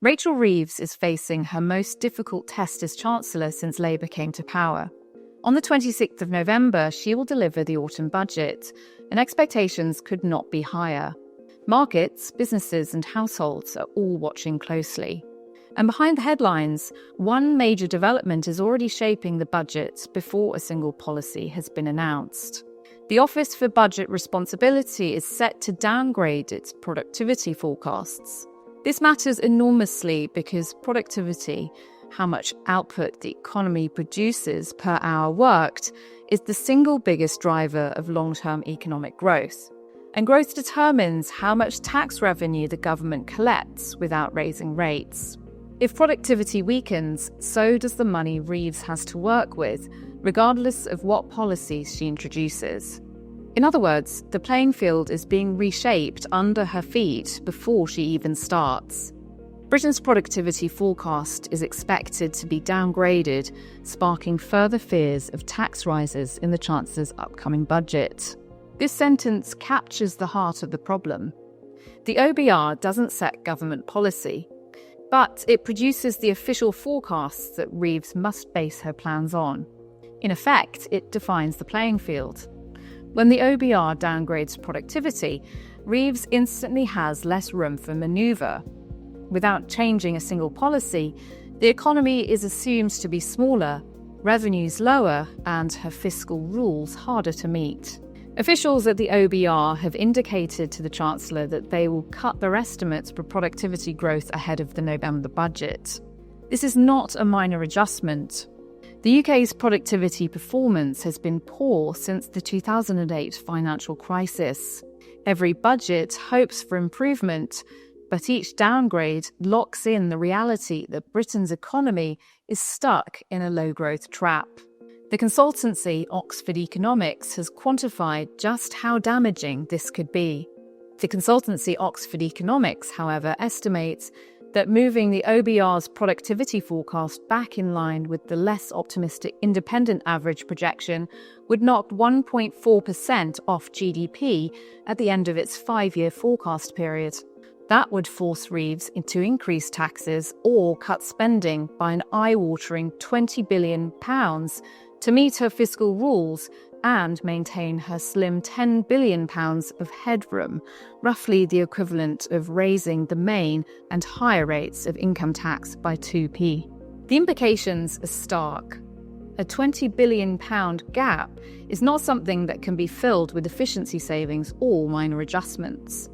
Rachel Reeves is facing her most difficult test as Chancellor since Labour came to power. On the 26th of November, she will deliver the autumn budget, and expectations could not be higher. Markets, businesses and households are all watching closely. And behind the headlines, one major development is already shaping the budget before a single policy has been announced. The Office for Budget Responsibility is set to downgrade its productivity forecasts. This matters enormously because productivity, how much output the economy produces per hour worked, is the single biggest driver of long-term economic growth. And growth determines how much tax revenue the government collects without raising rates. If productivity weakens, so does the money Reeves has to work with, regardless of what policies she introduces. In other words, the playing field is being reshaped under her feet before she even starts. Britain's productivity forecast is expected to be downgraded, sparking further fears of tax rises in the Chancellor's upcoming budget. This sentence captures the heart of the problem. The OBR doesn't set government policy, but it produces the official forecasts that Reeves must base her plans on. In effect, it defines the playing field. When the OBR downgrades productivity, Reeves instantly has less room for manoeuvre. Without changing a single policy, the economy is assumed to be smaller, revenues lower, and her fiscal rules harder to meet. Officials at the OBR have indicated to the Chancellor that they will cut their estimates for productivity growth ahead of the November budget. This is not a minor adjustment. The UK's productivity performance has been poor since the 2008 financial crisis. Every budget hopes for improvement, but each downgrade locks in the reality that Britain's economy is stuck in a low-growth trap. The consultancy Oxford Economics has quantified just how damaging this could be. The consultancy Oxford Economics, however, estimates that moving the OBR's productivity forecast back in line with the less optimistic independent average projection would knock 1.4% off GDP at the end of its 5-year forecast period. That would force Reeves to increase taxes or cut spending by an eye-watering £20 billion to meet her fiscal rules and maintain her slim £10 billion of headroom, roughly the equivalent of raising the main and higher rates of income tax by 2p. The implications are stark. A £20 billion gap is not something that can be filled with efficiency savings or minor adjustments.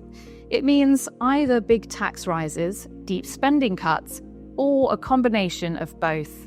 It means either big tax rises, deep spending cuts, or a combination of both.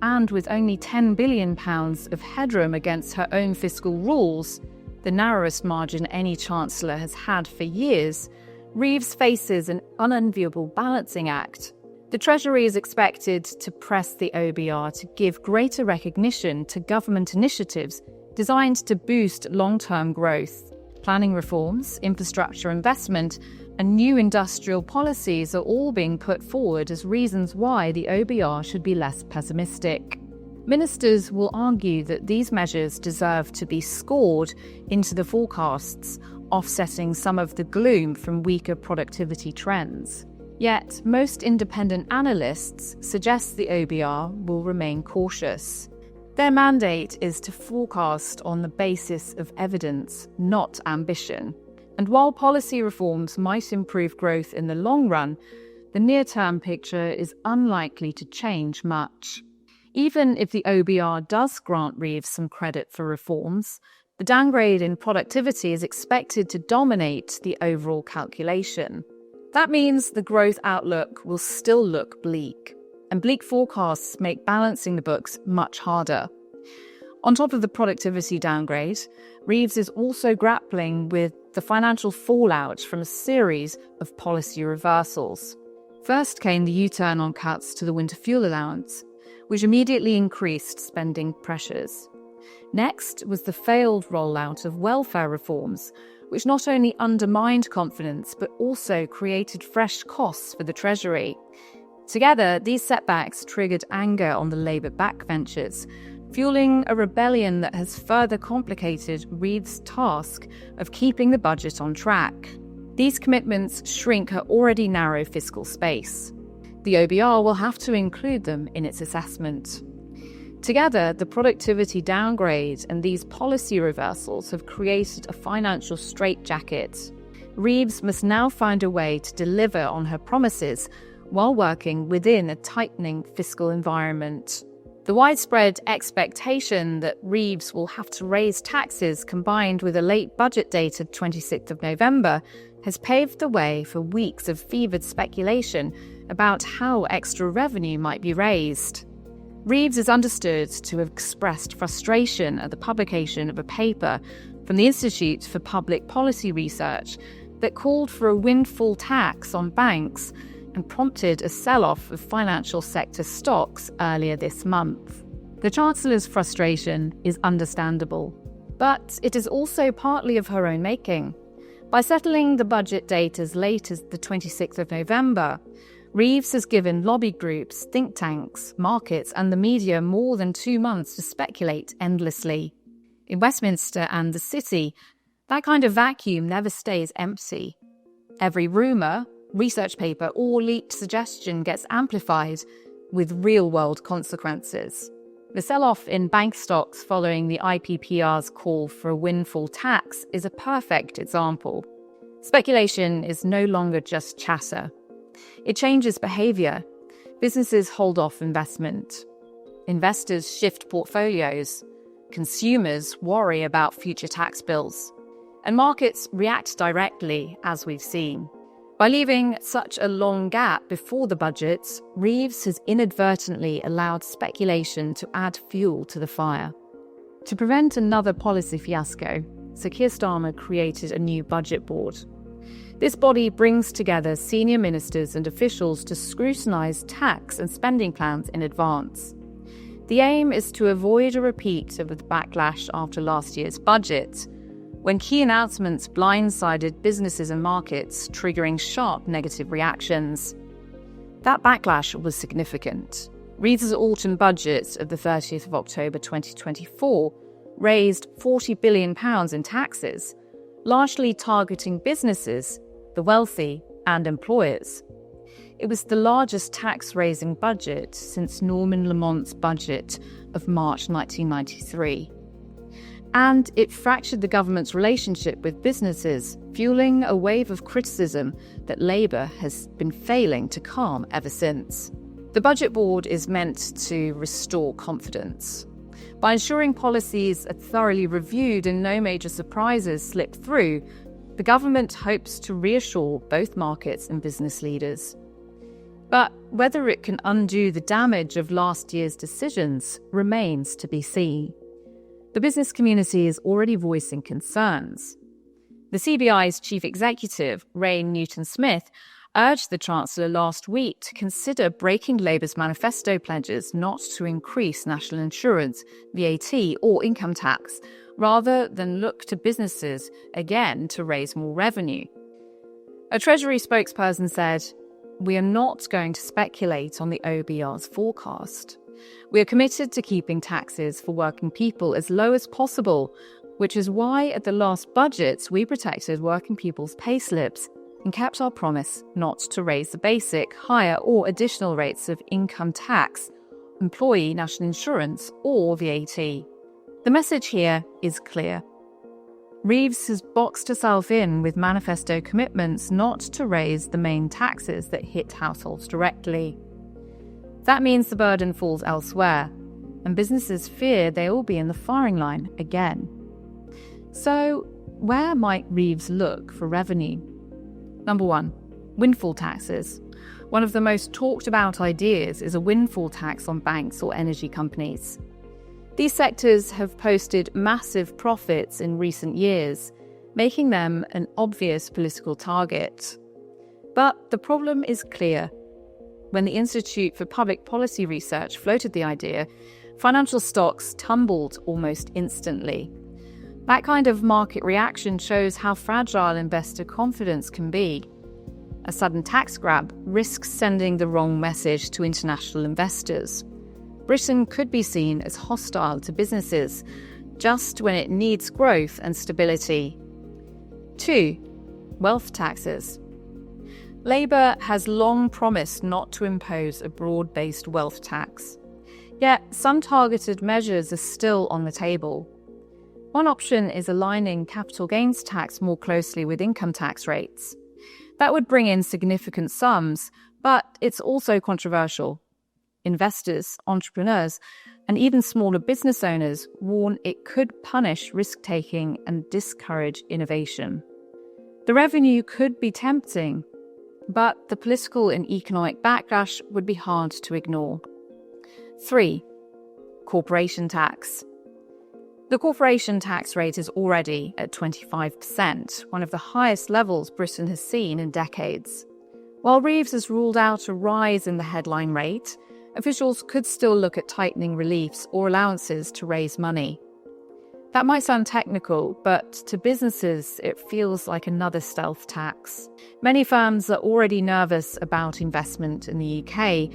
And with only £10 billion of headroom against her own fiscal rules, the narrowest margin any Chancellor has had for years, Reeves faces an unenviable balancing act. The Treasury is expected to press the OBR to give greater recognition to government initiatives designed to boost long-term growth. Planning reforms, infrastructure investment, and new industrial policies are all being put forward as reasons why the OBR should be less pessimistic. Ministers will argue that these measures deserve to be scored into the forecasts, offsetting some of the gloom from weaker productivity trends. Yet, most independent analysts suggest the OBR will remain cautious. Their mandate is to forecast on the basis of evidence, not ambition. And while policy reforms might improve growth in the long run, the near-term picture is unlikely to change much. Even if the OBR does grant Reeves some credit for reforms, the downgrade in productivity is expected to dominate the overall calculation. That means the growth outlook will still look bleak, and bleak forecasts make balancing the books much harder. On top of the productivity downgrade, Reeves is also grappling with the financial fallout from a series of policy reversals. First came the U-turn on cuts to the winter fuel allowance, which immediately increased spending pressures. Next was the failed rollout of welfare reforms, which not only undermined confidence but also created fresh costs for the Treasury. Together, these setbacks triggered anger on the Labour backbenchers, fueling a rebellion that has further complicated Reeves' task of keeping the budget on track. These commitments shrink her already narrow fiscal space. The OBR will have to include them in its assessment. Together, the productivity downgrade and these policy reversals have created a financial straitjacket. Reeves must now find a way to deliver on her promises while working within a tightening fiscal environment. The widespread expectation that Reeves will have to raise taxes, combined with a late budget date of 26th of November, has paved the way for weeks of fevered speculation about how extra revenue might be raised. Reeves is understood to have expressed frustration at the publication of a paper from the Institute for Public Policy Research that called for a windfall tax on banks and prompted a sell-off of financial sector stocks earlier this month. The Chancellor's frustration is understandable, but it is also partly of her own making. By settling the budget date as late as the 26th of November, Reeves has given lobby groups, think tanks, markets and the media more than 2 months to speculate endlessly. In Westminster and the City, that kind of vacuum never stays empty. Every rumour, research paper or leaked suggestion gets amplified with real-world consequences. The sell-off in bank stocks following the IPPR's call for a windfall tax is a perfect example. Speculation is no longer just chatter. It changes behaviour. Businesses hold off investment. Investors shift portfolios. Consumers worry about future tax bills. And markets react directly, as we've seen. By leaving such a long gap before the budget, Reeves has inadvertently allowed speculation to add fuel to the fire. To prevent another policy fiasco, Sir Keir Starmer created a new budget board. This body brings together senior ministers and officials to scrutinise tax and spending plans in advance. The aim is to avoid a repeat of the backlash after last year's budget, when key announcements blindsided businesses and markets, triggering sharp negative reactions. That backlash was significant. Reeves' autumn budget of the 30th of October 2024 raised £40 billion in taxes, largely targeting businesses, the wealthy and employers. It was the largest tax-raising budget since Norman Lamont's budget of March 1993. And it fractured the government's relationship with businesses, fueling a wave of criticism that Labour has been failing to calm ever since. The Budget Board is meant to restore confidence. By ensuring policies are thoroughly reviewed and no major surprises slip through, the government hopes to reassure both markets and business leaders. But whether it can undo the damage of last year's decisions remains to be seen. The business community is already voicing concerns. The CBI's chief executive, Ray Newton-Smith, urged the Chancellor last week to consider breaking Labour's Manifesto pledges not to increase national insurance, VAT or income tax, rather than look to businesses again to raise more revenue. A Treasury spokesperson said, "We are not going to speculate on the OBR's forecast. We are committed to keeping taxes for working people as low as possible, which is why at the last budget we protected working people's payslips and kept our promise not to raise the basic, higher or additional rates of income tax, employee national insurance or VAT." The message here is clear. Reeves has boxed herself in with manifesto commitments not to raise the main taxes that hit households directly. That means the burden falls elsewhere, and businesses fear they will be in the firing line again. So, where might Reeves look for revenue? Number 1, windfall taxes. One of the most talked about ideas is a windfall tax on banks or energy companies. These sectors have posted massive profits in recent years, making them an obvious political target. But the problem is clear. When the Institute for Public Policy Research floated the idea, financial stocks tumbled almost instantly. That kind of market reaction shows how fragile investor confidence can be. A sudden tax grab risks sending the wrong message to international investors. Britain could be seen as hostile to businesses just when it needs growth and stability. 2, wealth taxes. Labour has long promised not to impose a broad-based wealth tax. Yet some targeted measures are still on the table. One option is aligning capital gains tax more closely with income tax rates. That would bring in significant sums, but it's also controversial. Investors, entrepreneurs, and even smaller business owners warn it could punish risk-taking and discourage innovation. The revenue could be tempting, but the political and economic backlash would be hard to ignore. 3. Corporation tax. The corporation tax rate is already at 25%, one of the highest levels Britain has seen in decades. While Reeves has ruled out a rise in the headline rate, officials could still look at tightening reliefs or allowances to raise money. That might sound technical, but to businesses it feels like another stealth tax. Many firms are already nervous about investment in the UK,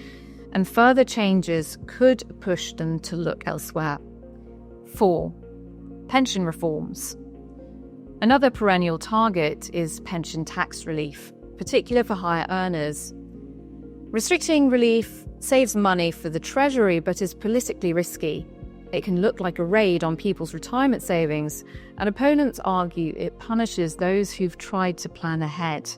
and further changes could push them to look elsewhere. 4. Pension reforms. Another perennial target is pension tax relief, particularly for higher earners. Restricting relief saves money for the Treasury but is politically risky. It can look like a raid on people's retirement savings, and opponents argue it punishes those who've tried to plan ahead.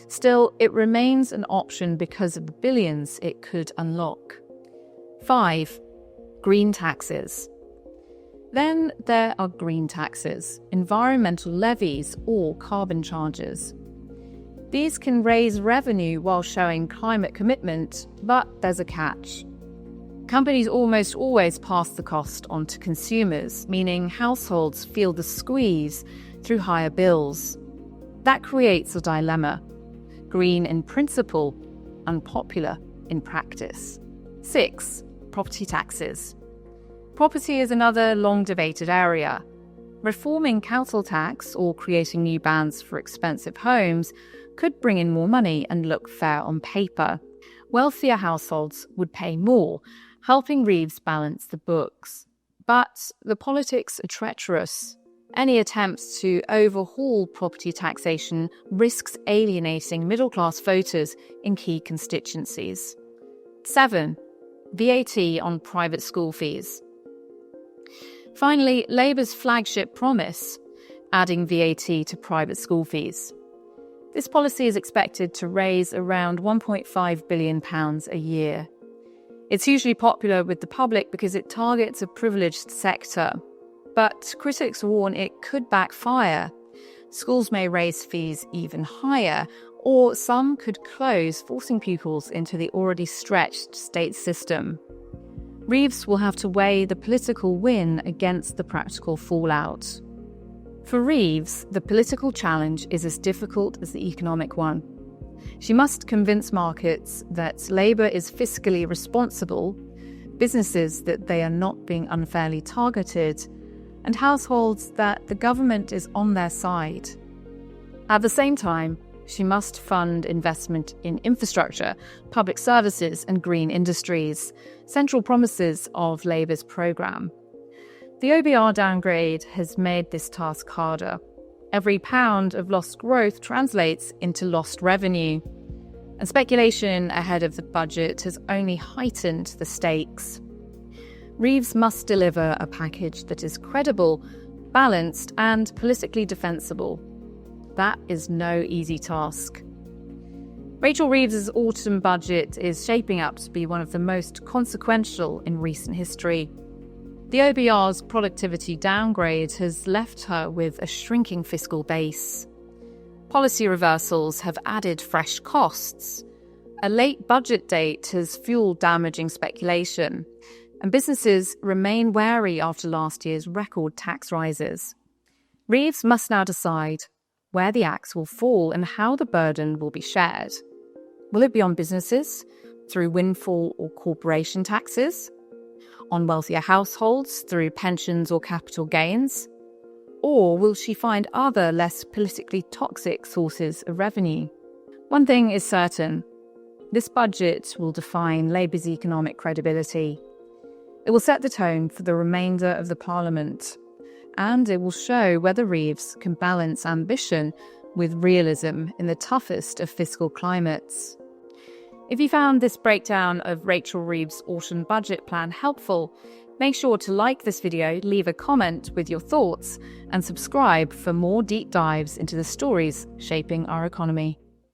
Still, it remains an option because of the billions it could unlock. 5. Green taxes. Then there are green taxes, environmental levies or carbon charges. These can raise revenue while showing climate commitment, but there's a catch. Companies almost always pass the cost on to consumers, meaning households feel the squeeze through higher bills. That creates a dilemma. Green in principle, unpopular in practice. 6. Property taxes. Property is another long-debated area. Reforming council tax or creating new bans for expensive homes could bring in more money and look fair on paper. Wealthier households would pay more, helping Reeves balance the books. But the politics are treacherous. Any attempts to overhaul property taxation risks alienating middle-class voters in key constituencies. 7. VAT on private school fees. Finally, Labour's flagship promise, adding VAT to private school fees. This policy is expected to raise around £1.5 billion a year. It's hugely popular with the public because it targets a privileged sector. But critics warn it could backfire. Schools may raise fees even higher, or some could close, forcing pupils into the already stretched state system. Reeves will have to weigh the political win against the practical fallout. For Reeves, the political challenge is as difficult as the economic one. She must convince markets that Labour is fiscally responsible, businesses that they are not being unfairly targeted, and households that the government is on their side. At the same time, she must fund investment in infrastructure, public services and green industries, central promises of Labour's programme. The OBR downgrade has made this task harder. Every pound of lost growth translates into lost revenue, and speculation ahead of the budget has only heightened the stakes. Reeves must deliver a package that is credible, balanced, and politically defensible. That is no easy task. Rachel Reeves's autumn budget is shaping up to be one of the most consequential in recent history. The OBR's productivity downgrade has left her with a shrinking fiscal base. Policy reversals have added fresh costs. A late budget date has fueled damaging speculation, and businesses remain wary after last year's record tax rises. Reeves must now decide where the axe will fall and how the burden will be shared. Will it be on businesses, through windfall or corporation taxes? On wealthier households, through pensions or capital gains? Or will she find other, less politically toxic sources of revenue? One thing is certain. This budget will define Labour's economic credibility. It will set the tone for the remainder of the Parliament, and it will show whether Reeves can balance ambition with realism in the toughest of fiscal climates. If you found this breakdown of Rachel Reeves' autumn budget plan helpful, make sure to like this video, leave a comment with your thoughts, and subscribe for more deep dives into the stories shaping our economy.